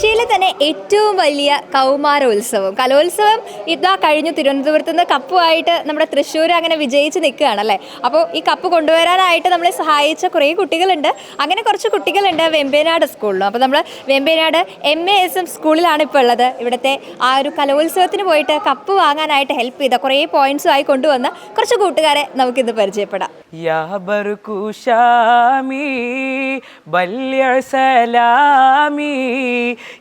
ഏഷ്യയിലെ തന്നെ ഏറ്റവും വലിയ കൗമാരോത്സവം കലോത്സവം ഇതാ കഴിഞ്ഞു. തിരുവനന്തപുരത്ത് നിന്ന് കപ്പുമായിട്ട് നമ്മുടെ തൃശ്ശൂർ അങ്ങനെ വിജയിച്ച് നിൽക്കുകയാണല്ലേ. അപ്പോൾ ഈ കപ്പ് കൊണ്ടുവരാനായിട്ട് നമ്മളെ സഹായിച്ച കുറേ കുട്ടികളുണ്ട്. അങ്ങനെ കുറച്ച് കുട്ടികളുണ്ട് വെമ്പേനാട് സ്കൂളിലും. അപ്പോൾ നമ്മൾ വെമ്പേനാട് MASM സ്കൂളിലാണ് ഇപ്പോൾ ഉള്ളത്. ഇവിടുത്തെ ആ ഒരു കലോത്സവത്തിന് പോയിട്ട് കപ്പ് വാങ്ങാനായിട്ട് ഹെൽപ്പ് ചെയ്ത കുറേ പോയിന്റ്സുമായി കൊണ്ടുവന്ന കുറച്ച് കൂട്ടുകാരെ നമുക്കിന്ന് പരിചയപ്പെടാം.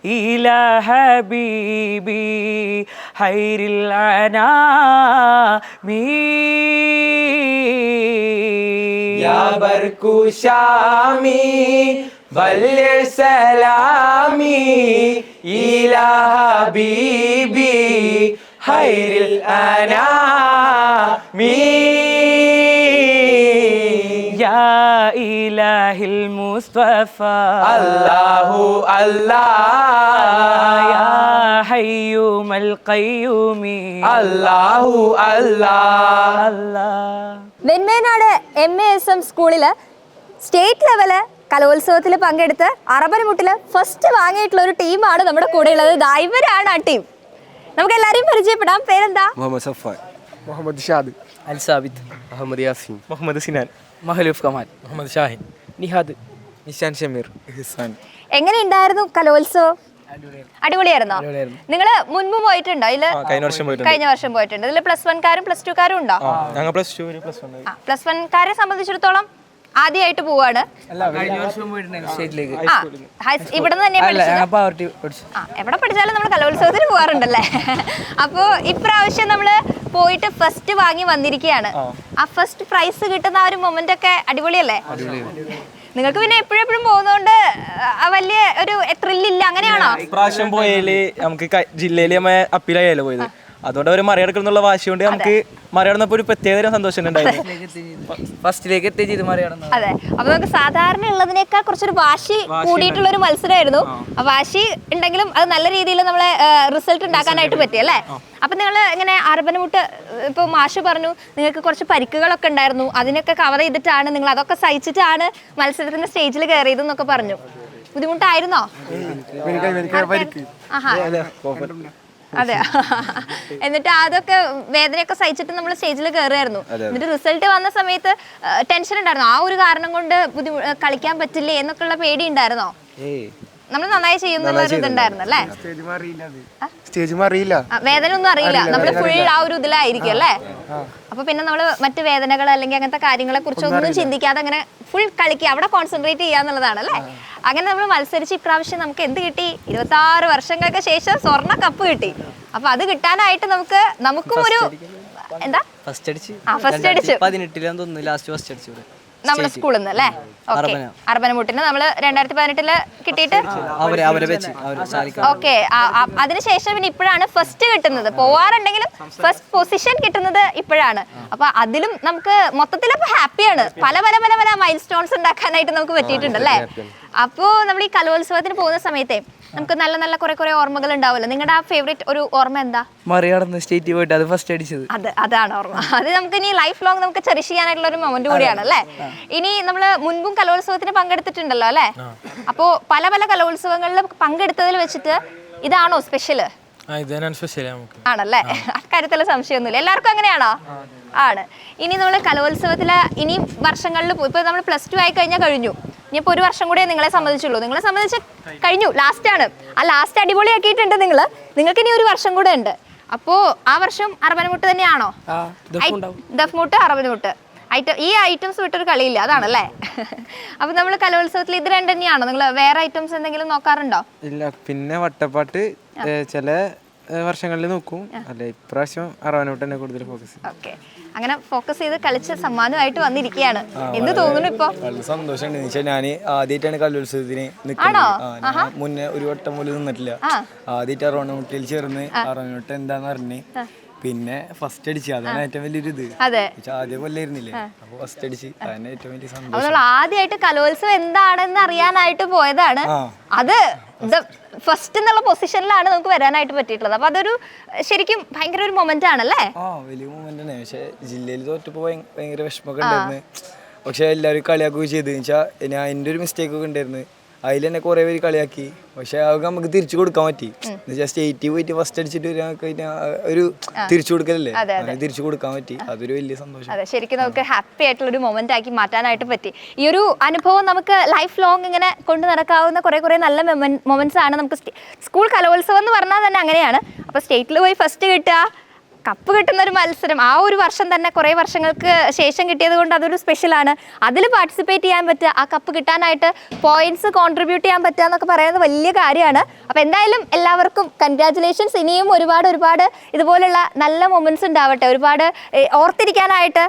إلى حبيبي خير الأنام يا برك شامي بلغ سلامي إلى حبيبي خير الأنام يا إله المصطفى الله الله يا حيوم القيوم الله الله الله. വെമ്പേനാട് MASM സ്കൂളിൽ സ്റ്റേറ്റ് ലെവല് കലോത്സവത്തിൽ പങ്കെടുത്ത് അറബനമുട്ടിൽ ഫസ്റ്റ് വാങ്ങിയിട്ടുള്ള ഒരു ടീമാണ് നമ്മുടെ കൂടെ ഉള്ളത്. ഇവരാണ് ആ ടീം. നമുക്ക് എല്ലാവരെയും പരിചയപ്പെടാം. പേരെന്താ? മുഹമ്മദ് സഫാൻ, മുഹമ്മദ് ഷാദ്, അൽ സാബിത്ത്, മുഹമ്മദ് യാസീൻ, മുഹമ്മദ് സിനാൻ, മഹലൂഫ് കമാൽ, മുഹമ്മദ് ഷാഹിൻ, നിഹാദ്, നിഷാൻ ഷമീർ, ഇഹ്സാൻ. എങ്ങനെ ഉണ്ടായിരുന്നു കലോത്സവം? അടിപൊളിയായിരുന്നോ? നിങ്ങള് മുൻപ് പോയിട്ടുണ്ടോ? കഴിഞ്ഞ വർഷം പോയിട്ടുണ്ട്. ഇതിൽ +1 കാരും +2 കാരും ഉണ്ടോ? +1 കാരെ സംബന്ധിച്ചിടത്തോളം ആദ്യമായിട്ട് പോവാണ്. ഇവിടെ തന്നെ എവിടെ പഠിച്ചാലും നമ്മൾ കലോത്സവത്തിന് പോകാറുണ്ടല്ലേ. അപ്പോ ഇപ്രാവശ്യം നമ്മള് പോയിട്ട് ഫസ്റ്റ് വാങ്ങി വന്നിരിക്കുകയാണ്. ആ ഫസ്റ്റ് പ്രൈസ് കിട്ടുന്ന ആ ഒരു മൊമെന്റ് ഒക്കെ അടിപൊളിയല്ലേ? നിങ്ങൾക്ക് പിന്നെ എപ്പോഴും പോകുന്നോണ്ട് വലിയ ഒരു ത്രില്ലില്ല, അങ്ങനെയാണോ? പ്രാവശ്യം പോയാല് നമുക്ക് ജില്ലയില് അപ്പീലായാലോ പോയത്, അതുകൊണ്ട് അവർ മറികടക്കുന്നുള്ള വാശി കൊണ്ട് നമുക്ക് മറികടന്നപ്പോ ഒരു പ്രത്യേക സന്തോഷം ഉണ്ടായിരുന്നു. ഫസ്റ്റിലേക്ക് എത്തിയത് മറികടന്നു. അതെ, അപ്പൊ നമുക്ക് സാധാരണ ഉള്ളതിനേക്കാൾ കുറച്ചൊരു വാശി കൂടിയിട്ടുള്ള ഒരു മത്സരമായിരുന്നു. ആ വാശി ഉണ്ടെങ്കിലും അത് നല്ല രീതിയിൽ നമ്മളെ റിസൾട്ട് ഉണ്ടാക്കാനായിട്ട് പറ്റി അല്ലേ. അപ്പൊ നിങ്ങൾ ഇങ്ങനെ അറബനമുട്ട് ഇപ്പൊ മാഷ് പറഞ്ഞു നിങ്ങൾക്ക് കുറച്ച് പരിക്കുകളൊക്കെ ഉണ്ടായിരുന്നു, അതിനൊക്കെ കവർ ചെയ്തിട്ടാണ് നിങ്ങൾ അതൊക്കെ സഹിച്ചിട്ടാണ് മത്സരത്തിന്റെ സ്റ്റേജിൽ കയറിയത് എന്നൊക്കെ പറഞ്ഞു. ബുദ്ധിമുട്ടായിരുന്നോ? അതെ. എന്നിട്ട് അതൊക്കെ വേദനയൊക്കെ സഹിച്ചിട്ട് നമ്മൾ സ്റ്റേജിൽ കയറുമായിരുന്നു. എന്നിട്ട് റിസൾട്ട് വന്ന സമയത്ത് ടെൻഷൻ ഉണ്ടായിരുന്നു. ആ ഒരു കാരണം കൊണ്ട് കളിക്കാൻ പറ്റില്ലേ എന്നൊക്കെയുള്ള പേടി ഉണ്ടായിരുന്നോ? നമ്മൾ നന്നായി ചെയ്യുന്നുള്ള ഒരു ഇതുണ്ടായിരുന്നു അല്ലേ? വേദന ഒന്നും അറിയില്ല, നമ്മള് ഫുൾ ആ ഒരു ഇതിലായിരിക്കും അല്ലേ. അപ്പൊ പിന്നെ നമ്മള് മറ്റു വേദനകൾ അല്ലെങ്കിൽ അങ്ങനത്തെ കാര്യങ്ങളെ കുറിച്ചൊന്നും ചിന്തിക്കാതെ അങ്ങനെ ഫുൾ കളിക്കുക, അവിടെ കോൺസെൻട്രേറ്റ് ചെയ്യാന്നുള്ളതാണ് അല്ലേ. അങ്ങനെ നമ്മൾ മത്സരിച്ച് ഇപ്രാവശ്യം നമുക്ക് എന്ത് കിട്ടി? 26 വർഷങ്ങൾക്ക് ശേഷം സ്വർണ്ണ കപ്പ് കിട്ടി. അപ്പൊ അത് കിട്ടാനായിട്ട് നമുക്കും ഒരു എന്താ ഫസ്റ്റ് അടിച്ചു 18 ലാസ്റ്റ് ഫസ്റ്റ് അടിച്ചു നമ്മുടെ സ്കൂളിൽ നിന്ന് അല്ലേ. അർബനമുട്ടിന് നമ്മള് 2018 കിട്ടിയിട്ട് ഓക്കെ. അതിനുശേഷം പിന്നെ ഇപ്പോഴാണ് ഫസ്റ്റ് കിട്ടുന്നത്. പോവാറുണ്ടെങ്കിലും ഫസ്റ്റ് പൊസിഷൻ കിട്ടുന്നത് ഇപ്പോഴാണ്. അപ്പൊ അതിലും നമുക്ക് മൊത്തത്തിലപ്പോ ഹാപ്പിയാണ്. പല പല പല പല മൈൽ സ്റ്റോൺസ് ഉണ്ടാക്കാനായിട്ട് നമുക്ക് പറ്റിയിട്ടുണ്ട് അല്ലേ. അപ്പോ നമ്മൾ ഈ കലോത്സവത്തിന് പോകുന്ന സമയത്തെ നമുക്ക് നല്ല നല്ല കുറെ ഓർമ്മകൾ ഉണ്ടാവുമല്ലോ. നിങ്ങളുടെ ആ ഫേവറേറ്റ് ഒരു ഓർമ്മ എന്താ? മറികടന്ന് സ്റ്റേറ്റ് പോയിട്ട് അത് ഫസ്റ്റ് അടിച്ചത്. അതാണ് ഓർമ്മ. അത് നമുക്ക് ഇനി ലൈഫ് ലോങ് നമുക്ക് ചെറിഷ് ചെയ്യാനായിട്ടുള്ള ഒരു മൊമെന്റ് കൂടിയാണ് അല്ലേ. ഇനി നമ്മള് മുൻപും കലോത്സവത്തിന് പങ്കെടുത്തിട്ടുണ്ടല്ലോ അല്ലേ. അപ്പോ പല പല കലോത്സവങ്ങളിൽ പങ്കെടുത്തതിൽ വെച്ചിട്ട് ഇതാണോ സ്പെഷ്യല്? ആണല്ലേ. അക്കാര്യത്തില് സംശയമൊന്നുമില്ല. എല്ലാവർക്കും അങ്ങനെയാണോ? ആണ്. ഇനി നമ്മൾ കലോത്സവത്തില് ഇനി വർഷങ്ങളിൽ ഇപ്പൊ നമ്മൾ +2 ആയി കഴിഞ്ഞാൽ കഴിഞ്ഞു. ഇനിയിപ്പോൾ ഒരു വർഷം കൂടെ നിങ്ങളെ സംബന്ധിച്ചുള്ളൂ. നിങ്ങളെ സംബന്ധിച്ച് കഴിഞ്ഞു, ലാസ്റ്റ് ആണ്. ആ ലാസ്റ്റ് അടിപൊളിയാക്കിയിട്ടുണ്ട് നിങ്ങൾക്ക് ഇനി ഒരു വർഷം കൂടെ ഉണ്ട്. അപ്പോ ആ വർഷം അറബനമുട്ട് തന്നെയാണോ? ദഫ്മുട്ട്, അറബനമുട്ട് ഈ ഐറ്റംസ് വിട്ടൊരു കളിയില്ല, അതാണല്ലേ. അപ്പൊ നമ്മൾ കലോത്സവത്തിൽ ഇത് രണ്ട് തന്നെയാണോ? നിങ്ങൾ വേറെ ഐറ്റംസ് എന്തെങ്കിലും നോക്കാറുണ്ടോ? ഇല്ല, പിന്നെ വട്ടപ്പാട്ട് ചില വർഷങ്ങളിൽ നോക്കും. അല്ലെ, ഇപ്രാവശ്യം അറബനമുട്ട് തന്നെ കൂടുതൽ ഫോക്കസ്. ഓക്കെ, അങ്ങനെ ഫോക്കസ് ചെയ്ത് കളിച്ച് സമ്മാനമായിട്ട് വന്നിരിക്കുകയാണ്. എന്ത് തോന്നുന്നു ഇപ്പൊ? വളരെ സന്തോഷമുണ്ട്. ഞാൻ ആദ്യമായിട്ടാണ് കലോത്സവത്തിന് മുന്നേ ഒരു വട്ടം പോലും നിന്നിട്ടില്ല. ആദ്യമായിട്ട് അറബനമുട്ടിൽ ചേർന്ന് അറബനമുട്ട് എന്താന്ന് പറഞ്ഞ് പിന്നെ ഫസ്റ്റ് അടിച്ചു. അതാണ് ഏറ്റവും വലിയൊരു ഇത്. ആദ്യം കൊല്ലായിരുന്നില്ലേ, അപ്പൊ ഫസ്റ്റ് അടിച്ച് അതന്നെ ഏറ്റവും വലിയ സന്തോഷം. ആദ്യമായിട്ട് കലോത്സവം എന്താണെന്ന് അറിയാനായിട്ട് പോയതാണ്. അത് ഫസ്റ്റ് എന്നുള്ള പൊസിഷനിലാണ് നമുക്ക് വരാനായിട്ട് പറ്റിയിട്ടുള്ളത്. അപ്പൊ അതൊരു ശരിക്കും ഭയങ്കര ഒരു മൊമെന്റ് ആണല്ലേ. വലിയ മൊമെന്റ് ആണ്. പക്ഷെ ജില്ലയിൽ തോറ്റപ്പോ ഭയങ്കര വിഷമമൊക്കെ ഉണ്ടായിരുന്നു. പക്ഷെ എല്ലാവരും കളിയാക്കുകയും ചെയ്ത് വെച്ചാൽ ഞാൻ എൻ്റെ ഒരു മിസ്റ്റേക്ക് ഒക്കെ ഉണ്ടായിരുന്നു. അതിൽ തന്നെ കുറേ പേര് കളിയാക്കി. പക്ഷെ അതൊക്കെ നമുക്ക് തിരിച്ചു കൊടുക്കാൻ പറ്റി. എന്നുവെച്ചാൽ സ്റ്റേറ്റ് പോയിട്ട് ഫസ്റ്റ് അടിച്ചിട്ട് ഒരു തിരിച്ചു കൊടുക്കലല്ലേ, തിരിച്ചു കൊടുക്കാൻ പറ്റി. അതൊരു വലിയ സന്തോഷം. അതെ, ശരിക്കും നമുക്ക് ഹാപ്പി ആയിട്ടുള്ള ഒരു മൊമെന്റ് ആക്കി മാറ്റാനായിട്ട് പറ്റി. ഈ ഒരു അനുഭവം നമുക്ക് ലൈഫ് ലോങ് ഇങ്ങനെ കൊണ്ടു നടക്കാവുന്ന കുറെ നല്ല മൊമെന്റ്സ് ആണ്. നമുക്ക് സ്കൂൾ കലോത്സവം എന്ന് പറഞ്ഞാൽ തന്നെ അങ്ങനെയാണ്. അപ്പോൾ സ്റ്റേറ്റിൽ പോയി ഫസ്റ്റ് കിട്ടുക, കപ്പ് കിട്ടുന്ന ഒരു മത്സരം, ആ ഒരു വർഷം തന്നെ കുറേ വർഷങ്ങൾക്ക് ശേഷം കിട്ടിയത് കൊണ്ട് അതൊരു സ്പെഷ്യലാണ്. അതിൽ പാർട്ടിസിപ്പേറ്റ് ചെയ്യാൻ പറ്റുക, ആ കപ്പ് കിട്ടാനായിട്ട് പോയിന്റ്സ് കോൺട്രിബ്യൂട്ട് ചെയ്യാൻ പറ്റുക എന്നൊക്കെ പറയുന്നത് വലിയ കാര്യമാണ്. അപ്പോൾ എന്തായാലും എല്ലാവർക്കും കൺഗ്രാറ്റുലേഷൻസ്. ഇനിയും ഒരുപാട് ഇതുപോലുള്ള നല്ല മൊമെന്റ്സ് ഉണ്ടാവട്ടെ, ഒരുപാട് ഓർത്തിരിക്കാനായിട്ട്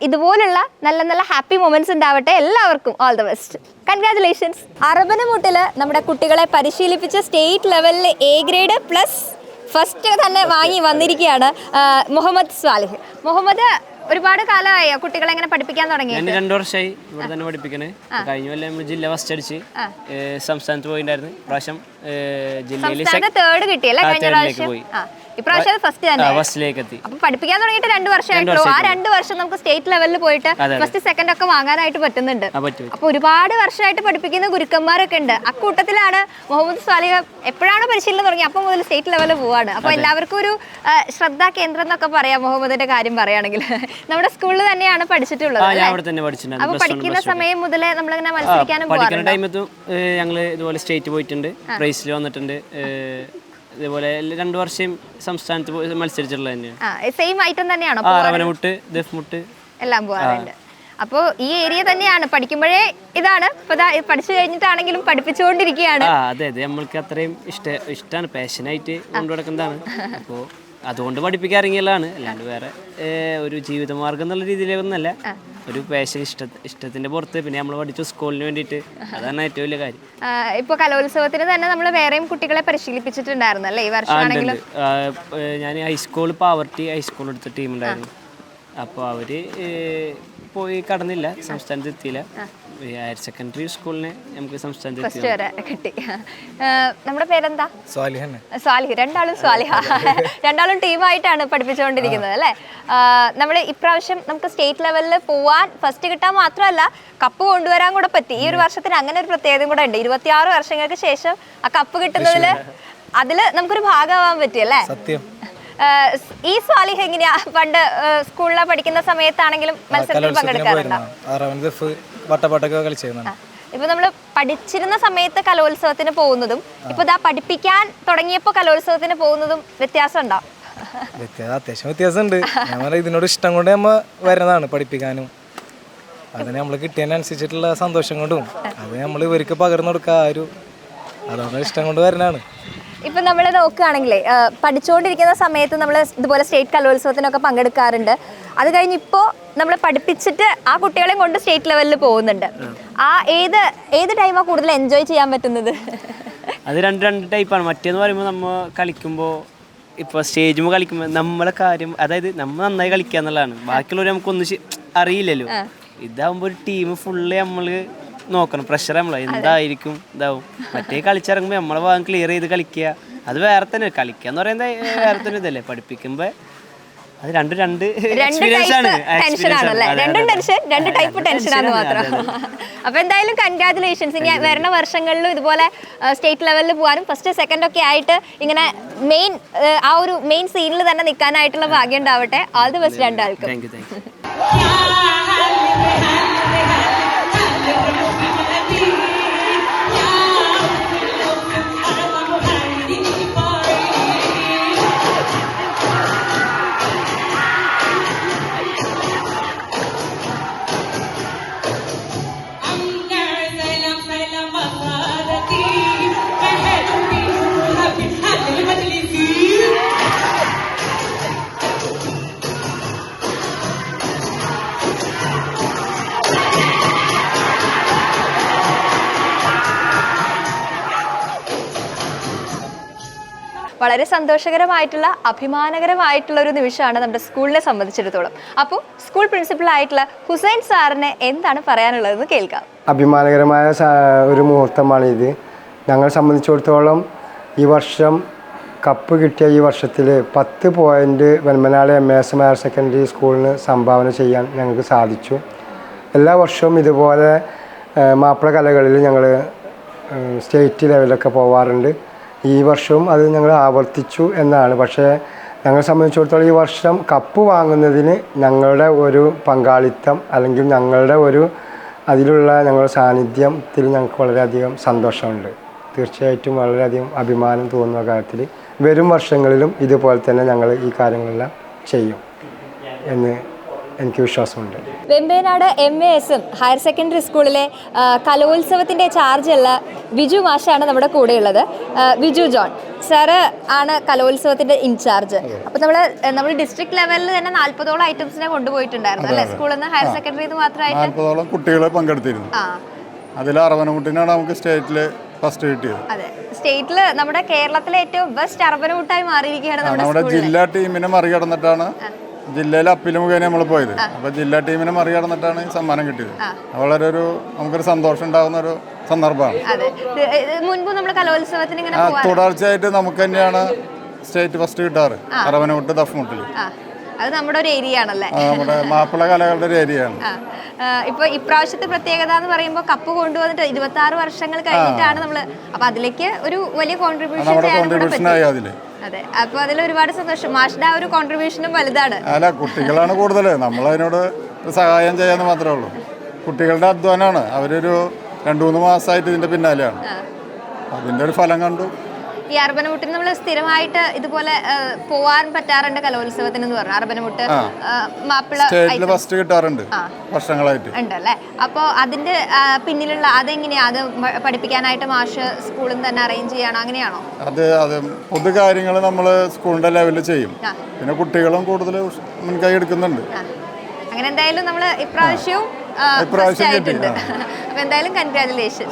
ഇതുപോലുള്ള നല്ല ഹാപ്പി മൊമെന്റ്സ് ഉണ്ടാവട്ടെ. എല്ലാവർക്കും ഓൾ ദ ബെസ്റ്റ്. കൺഗ്രാറ്റുലേഷൻസ്. അറബനമുട്ടിൽ നമ്മുടെ കുട്ടികളെ പരിശീലിപ്പിച്ച് സ്റ്റേറ്റ് ലെവലിൽ A ഗ്രേഡ് പ്ലസ് ഫസ്റ്റ് തന്നെ വാങ്ങി വന്നിരിക്കുകയാണ് മുഹമ്മദ് സ്വാലിഹ്. മുഹമ്മദ്, ഒരുപാട് കാലമായി കുട്ടികളെ എങ്ങനെ പഠിപ്പിക്കാൻ തുടങ്ങി? 2 വർഷമായി ഇവിടെ തന്നെ പഠിപ്പിക്കണേ. കഴിഞ്ഞ കൊല്ലം നമ്മൾ ജില്ല ഫസ്റ്റ് അടിച്ച് സംസ്ഥാനത്ത് പോയിട്ടുണ്ടായിരുന്നു. പ്രാവശ്യം ജില്ലയിൽ തേർഡ് കിട്ടിയല്ലേ കഴിഞ്ഞ പ്രാവശ്യം? ഇപ്രാവശ്യം ഫസ്റ്റ് തന്നെ ഫസ്റ്റിലേക്ക് എത്തി. അപ്പൊ പഠിപ്പിക്കാൻ തുടങ്ങിയിട്ട് 2 വർഷമായിട്ടുള്ളൂ. ആ 2 വർഷം നമുക്ക് സ്റ്റേറ്റ് ലെവലിൽ പോയിട്ട് ഫസ്റ്റ് സെക്കൻഡ് ഒക്കെ വാങ്ങാനായിട്ട് പറ്റുന്നുണ്ട്. അപ്പൊ ഒരുപാട് വർഷമായിട്ട് പഠിപ്പിക്കുന്ന ഗുരുക്കന്മാരൊക്കെ ഉണ്ട്. അക്കൂട്ടത്തിലാണ് മുഹമ്മദ് സ്വാലിഹ്. എപ്പോഴാണ് പരിശീലനം തുടങ്ങി അപ്പോൾ മുതൽ സ്റ്റേറ്റ് ലെവലിൽ പോവാണ്. അപ്പൊ എല്ലാവർക്കും ഒരു ശ്രദ്ധാ കേന്ദ്രം എന്നൊക്കെ പറയാം മുഹമ്മദിന്റെ കാര്യം പറയുകയാണെങ്കിൽ. നമ്മുടെ സ്കൂളിൽ തന്നെയാണ് പഠിച്ചിട്ടുള്ളത്. അപ്പൊ പഠിക്കുന്ന സമയം മുതലേ നമ്മളിങ്ങനെ മത്സരിക്കാനും പഠിക്കുന്ന ടൈമത്ത് ഞങ്ങള് ഇതുപോലെ സ്റ്റേറ്റ് പോയിട്ടുണ്ട്, പ്രൈസിൽ വന്നിട്ടുണ്ട്. ഇതേപോലെ 2 വർഷം സംസ്ഥാനത്ത് മത്സരിച്ചിട്ടുള്ളത് തന്നെയാണ്. സെയിം ഐറ്റം തന്നെയാണോ? അറവനമുട്ട്, ദഫ്മുട്ട് എല്ലാം പോകാറുണ്ട്. അപ്പോൾ ഈ ഏരിയ തന്നെയാണ് പഠിക്കുമ്പോഴേ ഇതാണ്. ഇപ്പൊ പഠിച്ചു കഴിഞ്ഞിട്ടാണെങ്കിലും പഠിപ്പിച്ചുകൊണ്ടിരിക്കുകയാണ്. അതെ, നമ്മൾക്ക് അത്രയും ഇഷ്ടമാണ്, പാഷനായിട്ട് കൊണ്ടുനടക്കുന്നതാണ്. അപ്പോൾ അതുകൊണ്ട് പഠിപ്പിക്കാൻ ഇറങ്ങിയതാണ്. അല്ലാണ്ട് വേറെ ഒരു ജീവിതമാർഗം എന്നുള്ള രീതിയിലൊന്നല്ല, ഒരു പാഷൻ, ഇഷ്ടത്തിന്റെ പുറത്ത്. പിന്നെ നമ്മൾ പഠിച്ചു സ്കൂളിന് വേണ്ടിയിട്ട്, അതാണ് ഏറ്റവും വലിയ കാര്യം. ഇപ്പൊ കലോത്സവത്തിന് തന്നെ നമ്മൾ വേറെയും കുട്ടികളെ പരിശീലിപ്പിച്ചിട്ടുണ്ടായിരുന്നു അല്ലേ ഈ വർഷമാണെങ്കിലും? ഞാൻ ഹൈസ്കൂൾ പാവർട്ടി ഹൈസ്കൂൾ എടുത്ത ടീം ഉണ്ടായിരുന്നു. അപ്പോൾ അവര് പോയി കടന്നില്ല, സംസ്ഥാനത്ത് എത്തിയില്ല. ഹയർ സെക്കൻഡറി സ്കൂളിനെ നമുക്ക് സംസ്ഥാനത്ത് കിട്ടി. നമ്മുടെ പേരെന്താ? സ്വാലിഹ്. രണ്ടാളും സ്വാലിഹ. രണ്ടാളും ടീമായിട്ടാണ് പഠിപ്പിച്ചുകൊണ്ടിരിക്കുന്നത് അല്ലേ? നമ്മൾ ഇപ്രാവശ്യം നമുക്ക് സ്റ്റേറ്റ് ലെവലിൽ പോവാൻ ഫസ്റ്റ് കിട്ടാൻ മാത്രമല്ല കപ്പ് കൊണ്ടുവരാൻ കൂടെ പറ്റി. ഈ ഒരു വർഷത്തിന് അങ്ങനെ ഒരു പ്രത്യേകത കൂടെ ഉണ്ട്. 26 വർഷങ്ങൾക്ക് ശേഷം ആ കപ്പ് കിട്ടുന്നതിൽ അതിൽ നമുക്കൊരു ഭാഗമാവാൻ പറ്റിയല്ലേ? സത്യം. ഈ സ്വാലിഹ് എങ്ങനെയാ പണ്ട് സ്കൂളിൽ പഠിക്കുന്ന സമയത്താണെങ്കിലും മത്സരത്തിൽ പങ്കെടുക്കാറുണ്ടോ? ഇപ്പൊ നമ്മള് പഠിച്ചിരുന്ന സമയത്ത് കലോത്സവത്തിന് പോകുന്നതും ഇപ്പൊ പഠിപ്പിക്കാൻ തുടങ്ങിയപ്പോ കലോത്സവത്തിന് പോകുന്നതും വ്യത്യാസം ഉണ്ടോ? അത്യാവശ്യം വ്യത്യാസമുണ്ട്. ഞാൻ ഇതിനോട് ഇഷ്ടം കൊണ്ട് നമ്മ വരുന്നതാണ് പഠിപ്പിക്കാനും. അതിന് നമ്മൾ കിട്ടിയതിനനുസരിച്ചിട്ടുള്ള സന്തോഷം കൊണ്ടും അത് നമ്മൾ ഇവർക്ക് പകർന്നു കൊടുക്കുക, അതുകൊണ്ട് ഇഷ്ടം കൊണ്ട് വരുന്നതാണ്. ഇപ്പം നമ്മൾ നോക്കുകയാണെങ്കിലേ പഠിച്ചുകൊണ്ടിരിക്കുന്ന സമയത്ത് നമ്മൾ ഇതുപോലെ സ്റ്റേറ്റ് കലോത്സവത്തിനൊക്കെ പങ്കെടുക്കാറുണ്ട്. അത് കഴിഞ്ഞ് ഇപ്പോൾ നമ്മൾ പഠിപ്പിച്ചിട്ട് ആ കുട്ടികളെയും കൊണ്ട് സ്റ്റേറ്റ് ലെവലിൽ പോകുന്നുണ്ട്. ആ ഏത് ടൈമാണ് കൂടുതൽ എൻജോയ് ചെയ്യാൻ പറ്റുന്നത്? അത് രണ്ട് ടൈപ്പാണ്. മറ്റേന്ന് പറയുമ്പോൾ നമ്മൾ കളിക്കുമ്പോൾ, ഇപ്പോൾ സ്റ്റേജിൽ കളിക്കുമ്പോൾ നമ്മളെ കാര്യം, അതായത് നമ്മൾ നന്നായി കളിക്കുക എന്നുള്ളതാണ്. ബാക്കിയുള്ളവർ നമുക്കൊന്നും അറിയില്ലല്ലോ. ഇതാകുമ്പോൾ ഒരു ടീം ഫുള്ള് നമ്മൾ നോക്കണം, പ്രഷർ നമ്മളെ എന്തായിരിക്കും ഇതാവും. മറ്റേ കളിച്ചിറങ്ങുമ്പോൾ നമ്മളെ ഭാഗം ക്ലിയർ ചെയ്ത് കളിക്കുക, അത് വേറെ തന്നെ. കളിക്കുക എന്ന് പറയുന്നത് വേറെ തന്നെ ഇതല്ലേ. പഠിപ്പിക്കുമ്പോൾ അത് രണ്ട് എക്സ്പീരിയൻസ് ആണ്. രണ്ട് ടൈപ്പ് ടെൻഷനാണ് മാത്രം. അപ്പൊ എന്തായാലും കൺഗ്രാറ്റുലേഷൻസ്. ഇനി വരുന്ന വർഷങ്ങളിലും ഇതുപോലെ സ്റ്റേറ്റ് ലെവലിൽ പോകാനും ഫസ്റ്റ് സെക്കൻഡ് ഒക്കെ ആയിട്ട് ഇങ്ങനെ ആ ഒരു മെയിൻ സീനിൽ തന്നെ നിൽക്കാനായിട്ടുള്ള ഭാഗ്യം ഉണ്ടാവട്ടെ. ഓൾ ദി ബെസ്റ്റ് രണ്ടാൾക്കും. Thank you. വളരെ സന്തോഷകരമായിട്ടുള്ള അഭിമാനകരമായിട്ടുള്ള ഒരു നിമിഷമാണ് നമ്മുടെ സ്കൂളിനെ സംബന്ധിച്ചിടത്തോളം. അപ്പോൾ സ്കൂൾ പ്രിൻസിപ്പൽ ആയിട്ടുള്ള ഹുസൈൻ സാറിന് എന്താണ് പറയാനുള്ളതെന്ന് കേൾക്കാം. അഭിമാനകരമായ ഒരു മുഹൂർത്തമാണിത്. ഞങ്ങളെ സംബന്ധിച്ചിടത്തോളം ഈ വർഷം കപ്പ് കിട്ടിയ ഈ വർഷത്തിൽ 10 പോയിൻ്റ് വെൽമനാട് MAS ഹയർ സെക്കൻഡറി സ്കൂളിന് സംഭാവന ചെയ്യാൻ ഞങ്ങൾക്ക് സാധിച്ചു. എല്ലാ വർഷവും ഇതുപോലെ മാപ്പിള കലകളിൽ ഞങ്ങൾ സ്റ്റേറ്റ് ലെവലൊക്കെ പോവാറുണ്ട്. ഈ വർഷവും അത് ഞങ്ങൾ ആവർത്തിച്ചു എന്നാണ്. പക്ഷേ ഞങ്ങളെ സംബന്ധിച്ചിടത്തോളം ഈ വർഷം കപ്പ് വാങ്ങുന്നതിന് ഞങ്ങളുടെ ഒരു പങ്കാളിത്തം അല്ലെങ്കിൽ ഞങ്ങളുടെ ഒരു അതിലുള്ള ഞങ്ങളുടെ സാന്നിധ്യത്തിൽ ഞങ്ങൾക്ക് വളരെയധികം സന്തോഷമുണ്ട്. തീർച്ചയായിട്ടും വളരെയധികം അഭിമാനം തോന്നുന്ന കാര്യത്തിൽ വരും വർഷങ്ങളിലും ഇതുപോലെ തന്നെ ഞങ്ങൾ ഈ കാര്യങ്ങളെല്ലാം ചെയ്യും എന്ന് എനിക്ക് വിശ്വാസമുണ്ട്. വെമ്പേനാട് MASM ഹയർ സെക്കൻഡറി സ്കൂളിലെ കലോത്സവത്തിൻ്റെ ചാർജുള്ള വിജു മാഷാണ് നമ്മുടെ കൂടെയുള്ളത്. വിജു ജോൺ സാറ് ആണ് കലോത്സവത്തിൻ്റെ ഇൻചാർജ്. അപ്പോൾ നമ്മൾ ഡിസ്ട്രിക്ട് ലെവലിൽ തന്നെ 40ഓളം ഐറ്റംസിനെ കൊണ്ടുപോയിട്ടുണ്ടായിരുന്നു അല്ലേ? സ്കൂളിൽ നിന്ന് ഹയർ സെക്കൻഡറി മാത്രമായിട്ട് 40ഓളം കുട്ടികളെ പങ്കെടുത്തിരുന്നു. അതിൽ അറവനമുട്ടിനാണ് നമുക്ക് സ്റ്റേറ്റിൽ ഫസ്റ്റ് കിട്ടിയത്. അതെ, സ്റ്റേറ്റിൽ നമ്മുടെ കേരളത്തിലെ ഏറ്റവും ബെസ്റ്റ് അറവനമുട്ടായി മാറിയിരിക്കുകയാണ് നമ്മുടെ ജില്ലാ ടീമിനെ മറികടന്നിട്ടാണ് ജില്ലയിലെ അപ്പീൽ മുഖേന നമ്മൾ പോയത്. അപ്പൊ ജില്ലാ ടീമിനെ മറികടന്നിട്ടാണ് ഈ സമ്മാനം കിട്ടിയത്. വളരെ നമുക്കൊരു സന്തോഷം ഉണ്ടാകുന്ന ഒരു സന്ദർഭമാണ്. മുൻപ് നമ്മൾ കലോത്സവത്തിന് ഇങ്ങനെ തുടർച്ചയായിട്ട് നമുക്ക് തന്നെയാണ് സ്റ്റേറ്റ് ഫസ്റ്റ് കിട്ടാറ് അറവനമുട്ട് ദഫ്മുട്ടിൽ. അത് നമ്മുടെ ഒരു ഏരിയ ആണല്ലേ? നമ്മുടെ മാപ്പിള കലകളുടെ ഒരു ഏരിയയാണ്. ഇപ്പൊ ഇപ്രാവശ്യത്തെ പ്രത്യേകത എന്ന് പറയുമ്പോൾ കപ്പ് കൊണ്ടുവന്നിട്ട് 26 വർഷങ്ങൾ കഴിഞ്ഞിട്ടാണ് നമ്മള്. അപ്പൊ അതിലേക്ക് ഒരു വലിയ കോൺട്രിബ്യൂഷൻ ആയി അതില്. അതെ, അപ്പൊ അതിൽ ഒരുപാട് സന്തോഷം. മാഷിന്റെ ആ ഒരു കോൺട്രിബ്യൂഷനും വലുതാണ്. അല്ല, കുട്ടികളാണ് കൂടുതൽ. നമ്മളതിനോട് സഹായം ചെയ്യാന്ന് മാത്രമേ ഉള്ളൂ. കുട്ടികളുടെ അധ്വാനമാണ്. അവരൊരു 2-3 മാസമായിട്ട് ഇതിന്റെ പിന്നാലെയാണ്. അതിന്റെ ഒരു ഫലം കണ്ടു. ഈ അർബനമുട്ടിന് നമ്മൾ സ്ഥിരമായിട്ട് ഇതുപോലെ പോവാൻ പറ്റാറുണ്ട് കലോത്സവത്തിന് എന്ന് പറഞ്ഞു. അർബനമുട്ട് മാപ്പിള ഫസ്റ്റ് കിട്ടാറുണ്ട് വർഷങ്ങളായിട്ട് ഉണ്ടല്ലേ? അപ്പോൾ അതിന്റെ പിന്നിലുള്ള അതെങ്ങനെയാ? അത് പഠിപ്പിക്കാനായിട്ട് മാഷ് സ്കൂളിൽ തന്നെ അറേഞ്ച് ചെയ്യണോ, അങ്ങനെയാണോ? അത് പൊതു കാര്യങ്ങൾ നമ്മൾ സ്കൂളിന്റെ ലെവലിൽ ചെയ്യും. പിന്നെ കുട്ടികളും കൂടുതൽ മുൻകൈ എടുക്കുന്നുണ്ട്. അങ്ങനെ എന്തായാലും നമ്മൾ ഇപ്രാവശ്യവും ആയിട്ടുണ്ട്. അപ്പൊ എന്തായാലും കൺഗ്രാജുലേഷൻ.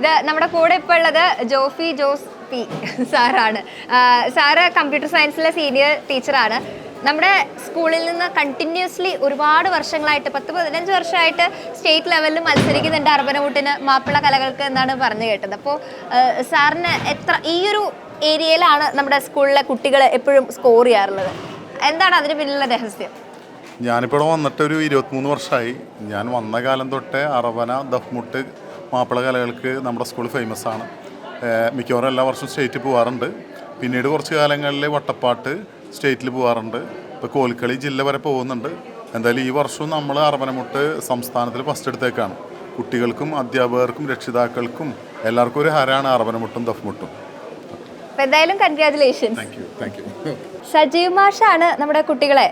ഇത് നമ്മുടെ കൂടെ ഇപ്പോൾ ഉള്ളത് ജോഫി ജോസ് പി സാറാണ്. സാറ് കമ്പ്യൂട്ടർ സയൻസിലെ സീനിയർ ടീച്ചറാണ്. നമ്മുടെ സ്കൂളിൽ നിന്ന് കണ്ടിന്യൂസ്ലി ഒരുപാട് വർഷങ്ങളായിട്ട് 10-15 വർഷമായിട്ട് സ്റ്റേറ്റ് ലെവലിൽ മത്സരിക്കുന്നുണ്ട് അർബനമുട്ടിന്, മാപ്പിള കലകൾക്ക് എന്നാണ് പറഞ്ഞു കേട്ടത്. അപ്പോൾ സാറിന് ഈ ഒരു ഏരിയയിലാണ് നമ്മുടെ സ്കൂളിലെ കുട്ടികൾ എപ്പോഴും സ്കോർ ചെയ്യാറുള്ളത്. എന്താണ് അതിന് പിന്നിലുള്ള രഹസ്യം? ഞാനിപ്പോൾ വന്നിട്ട് ഒരു 23 വർഷമായി. ഞാൻ വന്ന കാലം തൊട്ടേ അറവന, ദഫ്മുട്ട്, മാപ്പിള കലകൾക്ക് നമ്മുടെ സ്കൂൾ ഫേമസ് ആണ്. മിക്കവാറും എല്ലാ വർഷവും സ്റ്റേറ്റിൽ പോകാറുണ്ട്. പിന്നീട് കുറച്ച് കാലങ്ങളിൽ വട്ടപ്പാട്ട് സ്റ്റേറ്റിൽ പോകാറുണ്ട്. ഇപ്പോൾ കോൽക്കളി ജില്ല വരെ പോകുന്നുണ്ട്. എന്തായാലും ഈ വർഷവും നമ്മൾ അറവനമുട്ട് സംസ്ഥാനത്തിൽ ഫസ്റ്റ് എടുത്തേക്കാണ്. കുട്ടികൾക്കും അധ്യാപകർക്കും രക്ഷിതാക്കൾക്കും എല്ലാവർക്കും ഒരു ഹരാണ് അറവനമുട്ടും ദഫ്മുട്ടും. എന്തായാലും കൺഗ്രാജുലേഷൻസ്. Thank you. സജീവ് മാഷാണ് നമ്മുടെ കുട്ടികളെ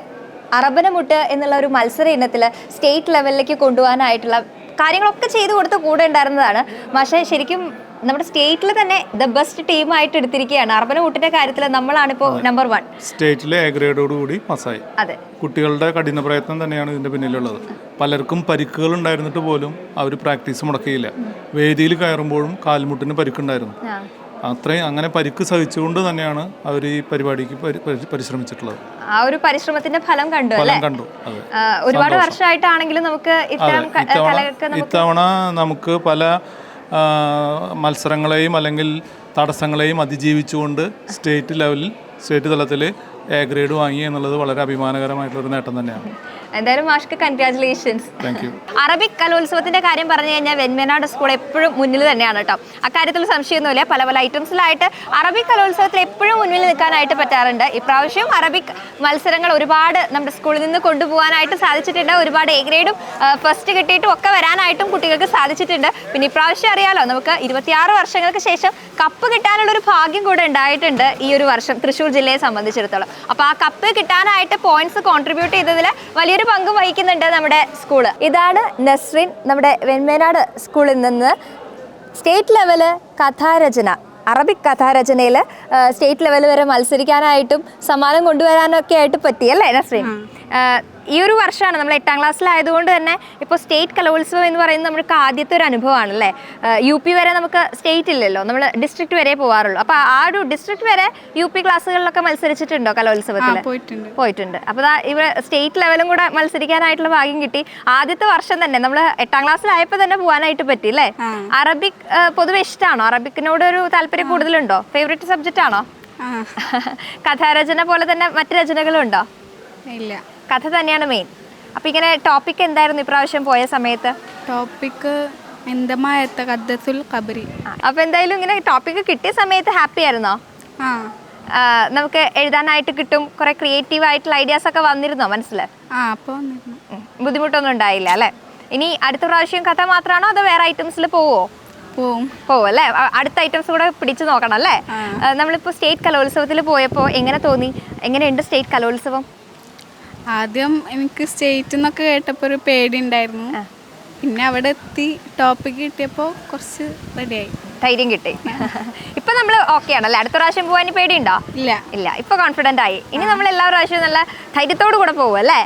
അറബനമുട്ട് എന്നുള്ള ഒരു മത്സര ഇനത്തിൽ സ്റ്റേറ്റ് ലെവലിലേക്ക് കൊണ്ടുപോകാനായിട്ടുള്ള കാര്യങ്ങളൊക്കെ ചെയ്തു കൊടുത്ത് കൂടെ ഉണ്ടായിരുന്നതാണ്. പക്ഷേ ശരിക്കും നമ്മുടെ സ്റ്റേറ്റിൽ തന്നെ ദ ബെസ്റ്റ് ടീമായിട്ട് എടുത്തിരിക്കുകയാണ്. അർബനമുട്ടിന്റെ കാര്യത്തിൽ നമ്മളാണിപ്പോൾ നമ്പർ 1. സ്റ്റേറ്റിലെ എ ഗ്രേഡോടുകൂടി പാസ്സായി. അതെ, കുട്ടികളുടെ കഠിന പ്രയത്നം തന്നെയാണ് ഇതിന്റെ പിന്നിലുള്ളത്. പലർക്കും പരിക്കുകൾ ഉണ്ടായിരുന്നിട്ട് പോലും അവർ പ്രാക്ടീസ് മുടക്കിയില്ല. വേദിയിൽ കയറുമ്പോഴും കാൽമുട്ടിന് പരിക്കുണ്ടായിരുന്നു. അത്രയും അങ്ങനെ പരിക്ക് സഹിച്ചുകൊണ്ട് തന്നെയാണ് അവർ ഈ പരിപാടിക്ക് പരിശ്രമിച്ചിട്ടുള്ളത്. ആ ഒരു പരിശ്രമത്തിന്റെ ഫലം കണ്ടു അല്ലേ? കണ്ടു. ഒരുപാട് വർഷമായിട്ടാണെങ്കിലും നമുക്ക് ഇത്തവണ നമുക്ക് പല മത്സരങ്ങളെയും അല്ലെങ്കിൽ തടസ്സങ്ങളെയും അതിജീവിച്ചുകൊണ്ട് സ്റ്റേറ്റ് തലത്തിൽ എ ഗ്രേഡ് വാങ്ങി എന്നുള്ളത് വളരെ അഭിമാനകരമായിട്ടുള്ളൊരു നേട്ടം തന്നെയാണ്. എന്തായാലും മാഷ്ക്ക് കൺഗ്രാജുലേഷൻസ്. Thank you. അറബിക് കലോത്സവത്തിന്റെ കാര്യം പറഞ്ഞു കഴിഞ്ഞാൽ വെൺമേനാട് സ്കൂൾ എപ്പോഴും മുന്നിൽ തന്നെയാണ് കേട്ടോ. അക്കാര്യത്തിൽ സംശയമൊന്നുമില്ല. പല പല ഐറ്റംസിലായിട്ട് അറബിക് കലോത്സവത്തിൽ എപ്പോഴും മുന്നിൽ നിൽക്കാനായിട്ട് പറ്റാറുണ്ട്. ഇപ്രാവശ്യം അറബിക് മത്സരങ്ങൾ ഒരുപാട് നമ്മുടെ സ്കൂളിൽ നിന്ന് കൊണ്ടുപോകാനായിട്ട് സാധിച്ചിട്ടുണ്ട്. ഒരുപാട് എ ഗ്രേഡും ഫസ്റ്റ് കിട്ടിയിട്ടും ഒക്കെ വരാനായിട്ടും കുട്ടികൾക്ക് സാധിച്ചിട്ടുണ്ട്. പിന്നെ ഇപ്രാവശ്യം അറിയാലോ, നമുക്ക് 26 വർഷങ്ങൾക്ക് ശേഷം കപ്പ് കിട്ടാനുള്ളൊരു ഭാഗ്യം കൂടെ ഉണ്ടായിട്ടുണ്ട് ഈ ഒരു വർഷം തൃശ്ശൂർ ജില്ലയെ സംബന്ധിച്ചിടത്തോളം. അപ്പോൾ ആ കപ്പ് കിട്ടാനായിട്ട് പോയിന്റ്സ് കോൺട്രിബ്യൂട്ട് ചെയ്തതിൽ വലിയൊരു പങ്ക് വഹിക്കുന്നുണ്ട് നമ്മുടെ സ്കൂള്. ഇതാണ് നസ്രിൻ, നമ്മുടെ വെൺമേനാട് സ്കൂളിൽ നിന്ന് സ്റ്റേറ്റ് ലെവല് കഥാരചന, അറബിക് കഥാരചനയിൽ സ്റ്റേറ്റ് ലെവൽ വരെ മത്സരിക്കാനായിട്ടും സമ്മാനം കൊണ്ടുവരാനൊക്കെ ആയിട്ട് പറ്റിയല്ലേ നസ്രിൻ? ഈ ഒരു വർഷമാണ് നമ്മൾ 8ാം ക്ലാസ്സിലായതുകൊണ്ട് തന്നെ ഇപ്പോൾ സ്റ്റേറ്റ് കലോത്സവം എന്ന് പറയുന്നത് നമുക്ക് ആദ്യത്തെ ഒരു അനുഭവമാണല്ലേ. UP വരെ നമുക്ക് സ്റ്റേറ്റ് ഇല്ലല്ലോ, നമ്മൾ ഡിസ്ട്രിക്ട് വരെ പോകാറുള്ളൂ. അപ്പോൾ ആ ഒരു ഡിസ്ട്രിക്ട് വരെ UP ക്ലാസ്സുകളിലൊക്കെ മത്സരിച്ചിട്ടുണ്ടോ കലോത്സവത്തിൽ? പോയിട്ടുണ്ട്. അപ്പോൾ ഇവിടെ സ്റ്റേറ്റ് ലെവലും കൂടെ മത്സരിക്കാനായിട്ടുള്ള ഭാഗ്യം കിട്ടി. ആദ്യത്തെ വർഷം തന്നെ നമ്മൾ 8ാം ക്ലാസ്സിലായപ്പോൾ തന്നെ പോകാനായിട്ട് പറ്റി അല്ലേ? അറബിക് പൊതുവെ ഇഷ്ടമാണോ? അറബിക്കിനോട് ഒരു താല്പര്യം കൂടുതലുണ്ടോ? ഫേവറേറ്റ് സബ്ജക്റ്റ് ആണോ? കഥാരചന പോലെ തന്നെ മറ്റു രചനകളും ഉണ്ടോ? ഇല്ല, കഥ തന്നെയാണ് മെയിൻ. അപ്പോൾ ഇങ്ങനെ ടോപ്പിക് എന്തായിരുന്നു ഇപ്രാവശ്യം പോയ സമയത്ത്? ടോപ്പിക്ക് എൻ്റെ മായത്ത ഖദ്ദസുൽ ഖബരി. അപ്പൊ എന്തായാലും ഇങ്ങനെ ടോപ്പിക് കിട്ടിയ സമയത്ത് ഹാപ്പി ആയിരുന്നോ? നമുക്ക് എഴുതാനായിട്ട് കിട്ടും, കുറെ ക്രിയേറ്റീവ് ആയിട്ടുള്ള ഐഡിയാസ് ഒക്കെ വന്നിരുന്നോ മനസ്സിൽ? അപ്പോൾ വന്നിരുന്നു. ബുദ്ധിമുട്ടൊന്നും ഉണ്ടായില്ല അല്ലേ? ഇനി അടുത്ത പ്രാവശ്യം കഥ മാത്രമാണോ അതോ വേറെ ഐറ്റംസിൽ പോവോ? പോവും അല്ലേ? അടുത്ത ഐറ്റംസ് കൂടെ പിടിച്ചു നോക്കണം അല്ലേ? നമ്മളിപ്പോൾ സ്റ്റേറ്റ് കലോത്സവത്തിൽ പോയപ്പോൾ എങ്ങനെ തോന്നി? എങ്ങനെയുണ്ട് സ്റ്റേറ്റ് കലോത്സവം? ആദ്യം എനിക്ക് സ്റ്റേറ്റ് എന്നൊക്കെ കേട്ടപ്പോൾ ഒരു പേടി ഉണ്ടായിരുന്നു. പിന്നെ അവിടെ എത്തി ടോപ്പിക് കിട്ടിയപ്പോൾ കുറച്ച് റെഡിയായി, ധൈര്യം കിട്ടി. ഇപ്പൊ നമ്മൾ ഓക്കെ ആണല്ലേ? അടുത്ത പ്രാവശ്യം പോകാൻ പേടിയുണ്ടോ? ഇല്ല, ഇപ്പൊ കോൺഫിഡന്റ് ആയി. ഇനി നമ്മൾ എല്ലാ പ്രാവശ്യവും നല്ല ധൈര്യത്തോടു കൂടെ പോകും അല്ലേ?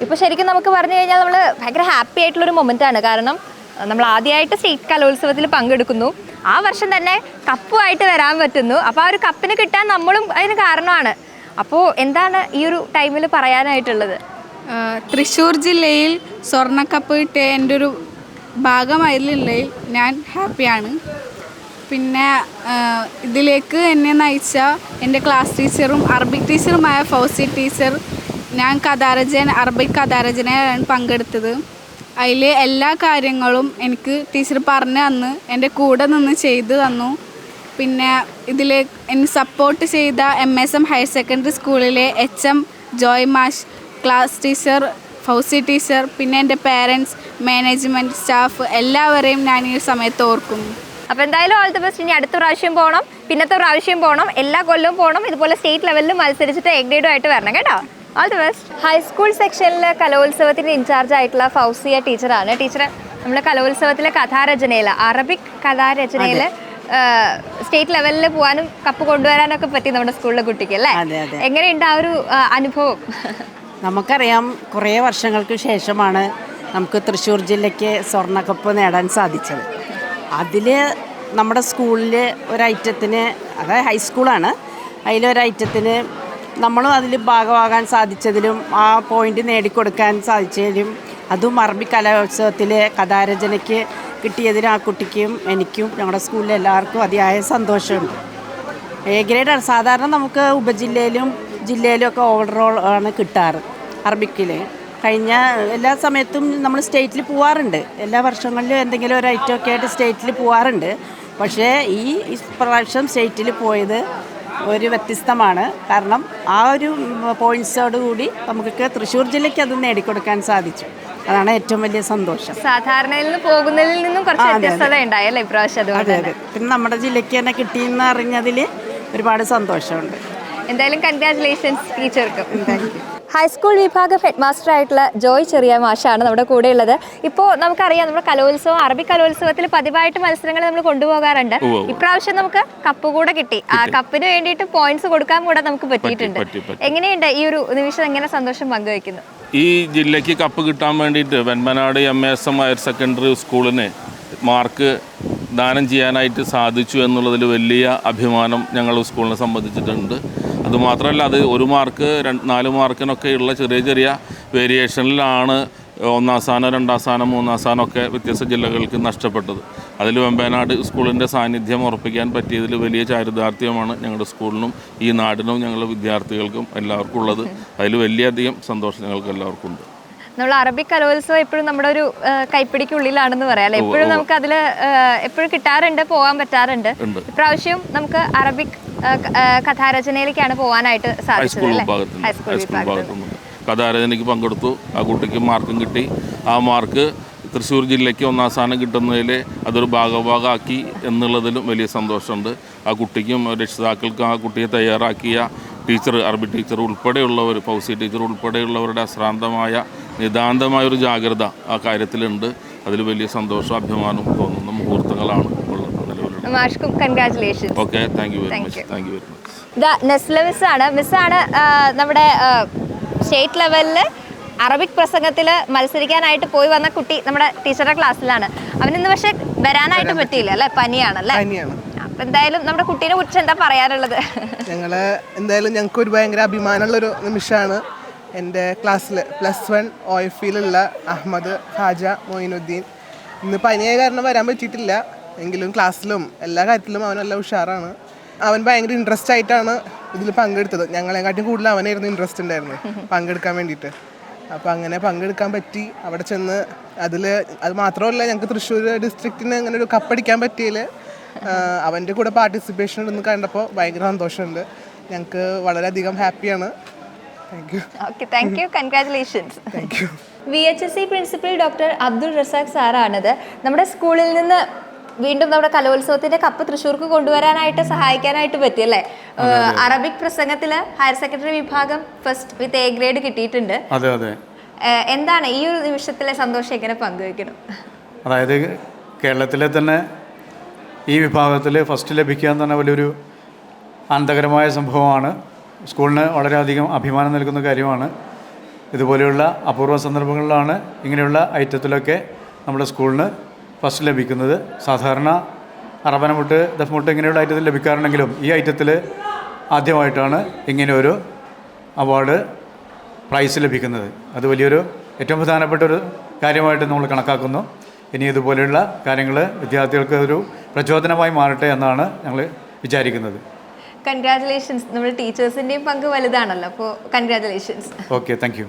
ഇപ്പൊ ശരിക്കും നമുക്ക് പറഞ്ഞു കഴിഞ്ഞാൽ നമ്മൾ ഭയങ്കര ഹാപ്പി ആയിട്ടുള്ള ഒരു മൊമെന്റ് ആണ്. കാരണം നമ്മൾ ആദ്യമായിട്ട് സ്റ്റേറ്റ് കലോത്സവത്തിൽ പങ്കെടുക്കുന്നു, ആ വർഷം തന്നെ കപ്പുമായിട്ട് വരാൻ പറ്റുന്നു. അപ്പോൾ ആ ഒരു കപ്പിന് കിട്ടാൻ നമ്മളും അതിന് കാരണമാണ്. അപ്പോൾ എന്താണ് ഈ ഒരു ടൈമിൽ പറയാനായിട്ടുള്ളത്? തൃശ്ശൂർ ജില്ലയിൽ സ്വർണ്ണക്കപ്പ് കിട്ടിയ എൻ്റെ ഒരു ഭാഗമായിട്ടുള്ളതിൽ ഞാൻ ഹാപ്പിയാണ്. പിന്നെ ഇതിലേക്ക് എന്നെ നയിച്ച എൻ്റെ ക്ലാസ് ടീച്ചറും അറബിക് ടീച്ചറുമായ ഫൗസി ടീച്ചർ, ഞാൻ അറബിക് കഥാരചനയാണ് പങ്കെടുത്തത്. അതിൽ എല്ലാ കാര്യങ്ങളും എനിക്ക് ടീച്ചർ പറഞ്ഞു തന്ന് എൻ്റെ കൂടെ നിന്ന് ചെയ്തു തന്നു. പിന്നെ ഇതിൽ എന്നെ സപ്പോർട്ട് ചെയ്ത MSM ഹയർ സെക്കൻഡറി സ്കൂളിലെ HM ജോയ് മാഷ്, ക്ലാസ് ടീച്ചർ ഫൗസി ടീച്ചർ, പിന്നെ എൻ്റെ പേരൻസ്, മാനേജ്മെൻറ്റ് സ്റ്റാഫ് എല്ലാവരെയും ഞാൻ ഈ സമയത്ത് ഓർക്കുന്നു. അപ്പോൾ എന്തായാലും ഓൾ ദി ബെസ്റ്റ്. ഇനി അടുത്ത പ്രാവശ്യം പോകണം, പിന്നത്തെ പ്രാവശ്യം പോകണം, എല്ലാ കൊല്ലവും പോകണം. ഇതുപോലെ സ്റ്റേറ്റ് ലെവലിൽ മത്സരിച്ചിട്ട് എ ഗ്രേഡുമായിട്ട് വരണം കേട്ടോ. All the best. ഹൈസ്കൂൾ സെക്ഷനിൽ കലോത്സവത്തിന് ഇൻചാർജ് ആയിട്ടുള്ള ഫൗസിയ ടീച്ചറാണ്. ടീച്ചർ നമ്മൾ കലോത്സവത്തിലെ കഥാരചനയിൽ, അറബിക് കഥാരചനയിൽ സ്റ്റേറ്റ് ലെവലിൽ പോകാനും കപ്പ് കൊണ്ടുവരാനൊക്കെ പറ്റി നമ്മുടെ സ്കൂളിലെ കുട്ടിക്ക് അല്ലേ? എങ്ങനെയുണ്ട് ആ ഒരു അനുഭവം? നമുക്കറിയാം, കുറേ വർഷങ്ങൾക്ക് ശേഷമാണ് നമുക്ക് തൃശ്ശൂർ ജില്ലയ്ക്ക് സ്വർണ്ണക്കപ്പ് നേടാൻ സാധിച്ചത്. അതിൽ നമ്മുടെ സ്കൂളിൽ ഒരൈറ്റത്തിന്, അതായത് ഹൈസ്കൂളാണ്, അതിലൊരൈറ്റത്തിന് നമ്മളും അതിൽ ഭാഗമാകാൻ സാധിച്ചതിലും ആ പോയിൻ്റ് നേടിക്കൊടുക്കാൻ സാധിച്ചതിലും, അതും അറബി കലോത്സവത്തിൽ കഥാരചനയ്ക്ക് കിട്ടിയതിന് ആ കുട്ടിക്കും എനിക്കും ഞങ്ങളുടെ സ്കൂളിലെ എല്ലാവർക്കും അതിയായ സന്തോഷമുണ്ട്. എ ഗ്രേഡാണ്. സാധാരണ നമുക്ക് ഉപജില്ലയിലും ജില്ലയിലും ഒക്കെ ഓവറോൾ ആണ് കിട്ടാറ് അറബിക്കിൽ. കഴിഞ്ഞ എല്ലാ സമയത്തും നമ്മൾ സ്റ്റേറ്റിൽ പോവാറുണ്ട്, എല്ലാ വർഷങ്ങളിലും എന്തെങ്കിലും ഒരു ഐറ്റമൊക്കെ ആയിട്ട് സ്റ്റേറ്റിൽ പോവാറുണ്ട്. പക്ഷേ ഈ പ്രാവശ്യം സ്റ്റേറ്റിൽ പോയത് ഒരു വ്യത്യസ്തമാണ്. കാരണം ആ ഒരു പോയിൻറ്റ്സോട് കൂടി നമുക്ക് തൃശ്ശൂർ ജില്ലയ്ക്ക് അത് നേടിക്കൊടുക്കാൻ സാധിച്ചു. അതാണ് ഏറ്റവും വലിയ സന്തോഷം. സാധാരണയിൽ നിന്ന് പോകുന്നതിൽ നിന്നും കുറച്ച് വ്യത്യസ്തത ഉണ്ടായല്ലേ ഇപ്രാവശ്യം? അതെ. പിന്നെ നമ്മുടെ ജില്ലയ്ക്ക് തന്നെ കിട്ടിയെന്ന് അറിഞ്ഞതിൽ ഒരുപാട് സന്തോഷമുണ്ട്. എന്തായാലും കൺഗ്രാറ്റുലേഷൻസ് ടീച്ചർക്കും. ഹൈസ്കൂൾ വിഭാഗം ഹെഡ് മാസ്റ്റർ ആയിട്ടുള്ള ജോയ് ചെറിയ മാഷാണ് നമ്മുടെ കൂടെ ഉള്ളത്. ഇപ്പോൾ നമുക്കറിയാം, നമ്മുടെ കലോത്സവം, അറബി കലോത്സവത്തിൽ പതിവായിട്ട് മത്സരങ്ങൾ നമ്മൾ കൊണ്ടുപോകാറുണ്ട്. ഇപ്രാവശ്യം നമുക്ക് കപ്പ് കൂടെ കിട്ടി. ആ കപ്പിന് വേണ്ടിയിട്ട് പോയിന്റ്സ് കൊടുക്കാൻ കൂടെ നമുക്ക് പറ്റിയിട്ടുണ്ട്. എങ്ങനെയുണ്ട് ഈ ഒരു നിമിഷം? എങ്ങനെ സന്തോഷം പങ്കുവയ്ക്കുന്നു? ഈ ജില്ലയ്ക്ക് കപ്പ് കിട്ടാൻ വേണ്ടിയിട്ട് വെൺമനാട് MSM ഹയർ സെക്കൻഡറി സ്കൂളിന് മാർക്ക് ദാനം ചെയ്യാനായിട്ട് സാധിച്ചു എന്നുള്ളതിൽ വലിയ അഭിമാനം ഞങ്ങൾ സ്കൂളിനെ സംബന്ധിച്ചിട്ടുണ്ട്. അതുമാത്രമല്ല, അത് 1 മാർക്ക് 4 മാർക്കിനൊക്കെയുള്ള ചെറിയ ചെറിയ വേരിയേഷനിലാണ് ഒന്നാം സ്ഥാനം, രണ്ടാം സ്ഥാനം, മൂന്നാം സ്ഥാനമൊക്കെ വ്യത്യസ്ത ജില്ലകൾക്ക് നഷ്ടപ്പെട്ടത്. അതിൽ വെമ്പനാട് സ്കൂളിൻ്റെ സാന്നിധ്യം ഉറപ്പിക്കാൻ പറ്റിയതിൽ വലിയ ചാരിതാർത്ഥ്യമാണ് ഞങ്ങളുടെ സ്കൂളിനും ഈ നാടിനും ഞങ്ങളുടെ വിദ്യാർത്ഥികൾക്കും എല്ലാവർക്കും ഉള്ളത്. അതിൽ വലിയധികം സന്തോഷം ഞങ്ങൾക്ക് എല്ലാവർക്കും ഉണ്ട്. നമ്മൾ അറബിക് കലോത്സവം എപ്പോഴും നമ്മുടെ ഒരു കൈപ്പിടിക്കുള്ളിലാണെന്ന് പറയാം അല്ലേ? എപ്പോഴും നമുക്ക് അതിൽ എപ്പോഴും കിട്ടാറുണ്ട്, പോകാൻ പറ്റാറുണ്ട്. ഇപ്രാവശ്യം നമുക്ക് അറബിക് കഥാരചനയിലേക്കാണ് പോകാനായിട്ട് സാധിച്ചത് അല്ലേ? ഹൈസ്കൂൾ വിഭാഗത്തിൽ കഥാരചനയ്ക്ക് പങ്കെടുത്തു, ആ കുട്ടിക്ക് മാർക്കും കിട്ടി. ആ മാർക്ക് തൃശ്ശൂർ ജില്ലയ്ക്ക് ഒന്നാം സ്ഥാനം കിട്ടുന്നതിൽ അതൊരു ഭാഗമാക്കി എന്നുള്ളതിലും വലിയ സന്തോഷമുണ്ട്. ആ കുട്ടിക്കും രക്ഷിതാക്കൾക്കും ആ കുട്ടിയെ തയ്യാറാക്കിയ ടീച്ചർ, അറബി ടീച്ചർ ഉൾപ്പെടെയുള്ളവർ, ഫൗസി ടീച്ചർ ഉൾപ്പെടെയുള്ളവരുടെ അശ്രാന്തമായ നിതാന്തമായൊരു ജാഗ്രത ആ കാര്യത്തിലുണ്ട്. അതിൽ വലിയ സന്തോഷവും അഭിമാനവും തോന്നുന്ന മുഹൂർത്തങ്ങളാണ് ഉള്ളത്. Okay, thank you very much. Nesla മിസ്സാണ് നമ്മുടെ സ്റ്റേറ്റ് ലെവലിൽ അറബിക് പ്രസംഗത്തിൽ മത്സരിക്കാനായിട്ട് പോയി വന്ന കുട്ടി നമ്മുടെ ടീച്ചറുടെ ക്ലാസ്സിലാണ്. അവനിന്ന് പക്ഷെ വരാനായിട്ട് പറ്റിയില്ല അല്ലേ? പനിയാണല്ലേ? അപ്പം എന്തായാലും നമ്മുടെ കുട്ടീനെ കുറിച്ച് എന്താ പറയാനുള്ളത്? ഞങ്ങൾക്ക് ഒരു ഭയങ്കര അഭിമാനമുള്ളൊരു നിമിഷമാണ്. എൻ്റെ ക്ലാസ്സിൽ +1 OFയിലുള്ള അഹമ്മദ് ഹാജ മൊയിനുദ്ദീൻ ഇന്ന് പനിയായ കാരണം വരാൻ പറ്റിയിട്ടില്ല. എങ്കിലും ക്ലാസ്സിലും എല്ലാ കാര്യത്തിലും അവൻ നല്ല ഉഷാറാണ്. അവൻ ഭയങ്കര ഇൻട്രസ്റ്റ് ആയിട്ടാണ് ഇതിൽ പങ്കെടുത്തത്. ഞങ്ങളെക്കാട്ടും കൂടുതൽ അവനായിരുന്നു ഇൻട്രസ്റ്റ് ഉണ്ടായിരുന്നു പങ്കെടുക്കാൻ വേണ്ടിയിട്ട്. അപ്പോൾ അങ്ങനെ പങ്കെടുക്കാൻ പറ്റി. അവിടെ ചെന്ന് അത് മാത്രമല്ല, ഞങ്ങൾക്ക് തൃശ്ശൂർ ഡിസ്ട്രിക്റ്റിന് അങ്ങനെ ഒരു കപ്പടിക്കാൻ പറ്റിയതിൽ അവൻ്റെ കൂടെ പാർട്ടിസിപ്പേഷൻ ഉണ്ടെന്ന് കണ്ടപ്പോൾ ഭയങ്കര സന്തോഷമുണ്ട്. ഞങ്ങൾക്ക് വളരെയധികം ഹാപ്പിയാണ്. Thank you. Okay, thank you, congratulations. Thank you. VHSC principal doctor Abdul Razak സാറാണിത്. നമ്മുടെ സ്കൂളിൽ നിന്ന് വീണ്ടും നമ്മുടെ കലോത്സവത്തിന്റെ കപ്പ് തൃശ്ശൂർക്ക് കൊണ്ടുവരാനായിട്ട് സഹായിക്കാനായിട്ട് പറ്റിയല്ലേ? അറബിക് പ്രസംഗത്തിൽ ഹയർ സെക്കൻഡറി വിഭാഗം ഫസ്റ്റ് വിത്ത് A ഗ്രേഡ് കിട്ടിയിട്ടുണ്ട്. അതെ അതെ. എന്താണ് ഈ ഒരു നിമിഷത്തിലെ സന്തോഷം എങ്ങനെ പങ്കുവയ്ക്കണം? അതായത് കേരളത്തിലെ തന്നെ ഈ വിഭാഗത്തിൽ ഫസ്റ്റ് ലഭിക്കുക എന്ന് പറഞ്ഞാൽ വലിയൊരു ആനന്ദകരമായ സംഭവമാണ്. സ്കൂളിന് വളരെയധികം അഭിമാനം നൽകുന്ന കാര്യമാണ്. ഇതുപോലെയുള്ള അപൂർവ സന്ദർഭങ്ങളിലാണ് ഇങ്ങനെയുള്ള ഐറ്റത്തിലൊക്കെ നമ്മുടെ സ്കൂളിന് ഫസ്റ്റ് ലഭിക്കുന്നത്. സാധാരണ അറബനമുട്ട്, ദഫ്മുട്ട് ഇങ്ങനെയുള്ള ഐറ്റത്തിൽ ലഭിക്കാറുണ്ടെങ്കിലും ഈ ഐറ്റത്തിൽ ആദ്യമായിട്ടാണ് ഇങ്ങനെയൊരു അവാർഡ് പ്രൈസ് ലഭിക്കുന്നത്. അത് വലിയൊരു ഏറ്റവും പ്രധാനപ്പെട്ട ഒരു കാര്യമായിട്ട് നമ്മൾ കണക്കാക്കുന്നു. ഇനി ഇതുപോലെയുള്ള കാര്യങ്ങൾ വിദ്യാർത്ഥികൾക്ക് ഒരു പ്രചോദനമായി മാറട്ടെ എന്നാണ് ഞങ്ങൾ വിചാരിക്കുന്നത്. കൺഗ്രാറ്റുലേഷൻസ്. നമ്മുടെ ടീച്ചേഴ്സിൻ്റെയും പങ്ക് വലുതാണല്ലോ, അപ്പോൾ കൺഗ്രാറ്റുലേഷൻസ്. Okay, thank U.